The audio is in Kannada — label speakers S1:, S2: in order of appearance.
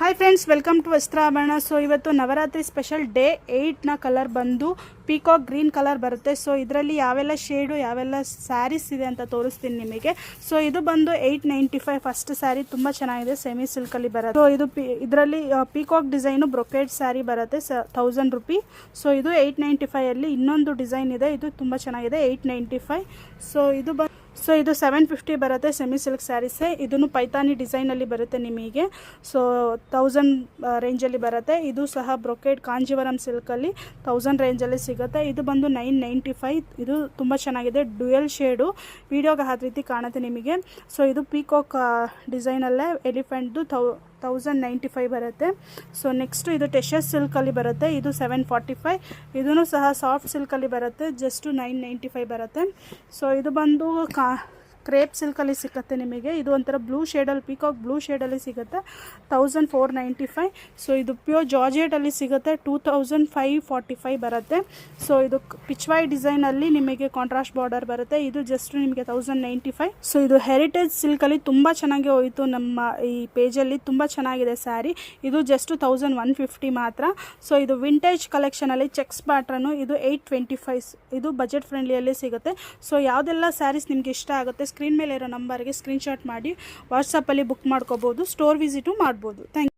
S1: ಹಾಯ್ ಫ್ರೆಂಡ್ಸ್, ವೆಲ್ಕಮ್ ಟು ವಸ್ತ್ರಾಭರಣ. ಸೊ ಇವತ್ತು ನವರಾತ್ರಿ ಸ್ಪೆಷಲ್ ಡೇ 8ನ ಕಲರ್ ಬಂದು ಪೀಕಾಕ್ ಗ್ರೀನ್ ಕಲರ್ ಬರುತ್ತೆ. ಸೊ ಇದರಲ್ಲಿ ಯಾವೆಲ್ಲ ಶೇಡು ಯಾವೆಲ್ಲ ಸ್ಯಾರೀಸ್ ಇದೆ ಅಂತ ತೋರಿಸ್ತೀನಿ ನಿಮಗೆ. ಸೊ ಇದು ಬಂದು 895 ಫಸ್ಟ್ ಸ್ಯಾರಿ, ತುಂಬ ಚೆನ್ನಾಗಿದೆ, ಸೆಮಿ ಸಿಲ್ಕಲ್ಲಿ ಬರುತ್ತೆ. ಸೊ ಇದು ಇದರಲ್ಲಿ ಪೀಕಾಕ್ ಡಿಸೈನು ಬ್ರೊಕೇಡ್ ಸ್ಯಾರಿ ಬರುತ್ತೆ, 1000 ರುಪಿ. ಸೊ ಇದು 895ಅಲ್ಲಿ ಇನ್ನೊಂದು ಡಿಸೈನ್ ಇದೆ, ಇದು ತುಂಬ ಚೆನ್ನಾಗಿದೆ, 895. ಸೊ ಇದು 750 ಬರುತ್ತೆ, ಸೆಮಿ ಸಿಲ್ಕ್ ಸ್ಯಾರೀಸೇ. ಇದನ್ನು ಪೈತಾನಿ ಡಿಸೈನಲ್ಲಿ ಬರುತ್ತೆ ನಿಮಗೆ. ಸೊ 1000 ರೇಂಜಲ್ಲಿ ಬರುತ್ತೆ. ಇದು ಸಹ ಬ್ರೊಕೇಡ್ ಕಾಂಜೀವರಂ ಸಿಲ್ಕಲ್ಲಿ 1000 ರೇಂಜಲ್ಲಿ ಸಿಗುತ್ತೆ. ಇದು ಬಂದು 995. ಇದು ತುಂಬ ಚೆನ್ನಾಗಿದೆ, ಡ್ಯುಯಲ್ ಶೇಡು, ವೀಡಿಯೋಗೆ ಆದ ರೀತಿ ಕಾಣುತ್ತೆ ನಿಮಗೆ. ಸೊ ಇದು ಪೀಕಾಕ್ ಡಿಸೈನಲ್ಲೇ ಎಲಿಫೆಂಟ್ದು 1095 ಬರುತ್ತೆ. ಸೊ ನೆಕ್ಸ್ಟು ಇದು ಟೆಷಸ್ ಸಿಲ್ಕಲ್ಲಿ ಬರುತ್ತೆ, ಇದು 745. ಇದೂ ಸಹ ಸಾಫ್ಟ್ ಸಿಲ್ಕಲ್ಲಿ ಬರುತ್ತೆ, ಜಸ್ಟ್ 995 ಬರುತ್ತೆ. ಸೊ ಇದು ಬಂದು ಕ್ರೇಪ್ ಸಿಲ್ಕಲ್ಲಿ ಸಿಗುತ್ತೆ ನಿಮಗೆ. ಇದು ಒಂಥರ ಬ್ಲೂ ಶೇಡಲ್ಲಿ, ಪೀಕಾಕ್ ಬ್ಲೂ ಶೇಡಲ್ಲಿ ಸಿಗುತ್ತೆ, 1495. ಸೊ ಇದು ಪ್ಯೂರ್ ಜಾರ್ಜೆಟಲ್ಲಿ ಸಿಗುತ್ತೆ, 2545 ಬರುತ್ತೆ. ಸೊ ಇದು ಪಿಚ್ವಾಯ್ ಡಿಸೈನಲ್ಲಿ ನಿಮಗೆ ಕಾಂಟ್ರಾಸ್ಟ್ ಬಾರ್ಡರ್ ಬರುತ್ತೆ, ಇದು ಜಸ್ಟ್ ನಿಮಗೆ 1095. ಸೊ ಇದು ಹೆರಿಟೇಜ್ ಸಿಲ್ಕಲ್ಲಿ ತುಂಬ ಚೆನ್ನಾಗಿ ಹೋಯಿತು ನಮ್ಮ ಈ ಪೇಜಲ್ಲಿ, ತುಂಬ ಚೆನ್ನಾಗಿದೆ ಸ್ಯಾರಿ. ಇದು ಜಸ್ಟ್ 1150 ಮಾತ್ರ. ಸೊ ಇದು ವಿಂಟೇಜ್ ಕಲೆಕ್ಷನಲ್ಲಿ ಚೆಕ್ಸ್ ಪ್ಯಾಟ್ರನು, ಇದು 825. ಇದು ಬಜೆಟ್ ಫ್ರೆಂಡ್ಲಿಯಲ್ಲಿ ಸಿಗುತ್ತೆ. ಸೊ ಯಾವುದೆಲ್ಲ ಸ್ಯಾರೀಸ್ ನಿಮಗೆ ಇಷ್ಟ ಆಗುತ್ತೆ ಸ್ಕ್ರೀನ್ ಮೇಲೆ ಇರೋ ನಂಬರ್ಗೆ ಸ್ಕ್ರೀನ್ಶಾಟ್ ಮಾಡಿ ವಾಟ್ಸಪ್ಪಲ್ಲಿ ಬುಕ್ ಮಾಡ್ಕೋಬೋದು, ಸ್ಟೋರ್ ವಿಸಿಟು ಮಾಡ್ಬೋದು. Thank you.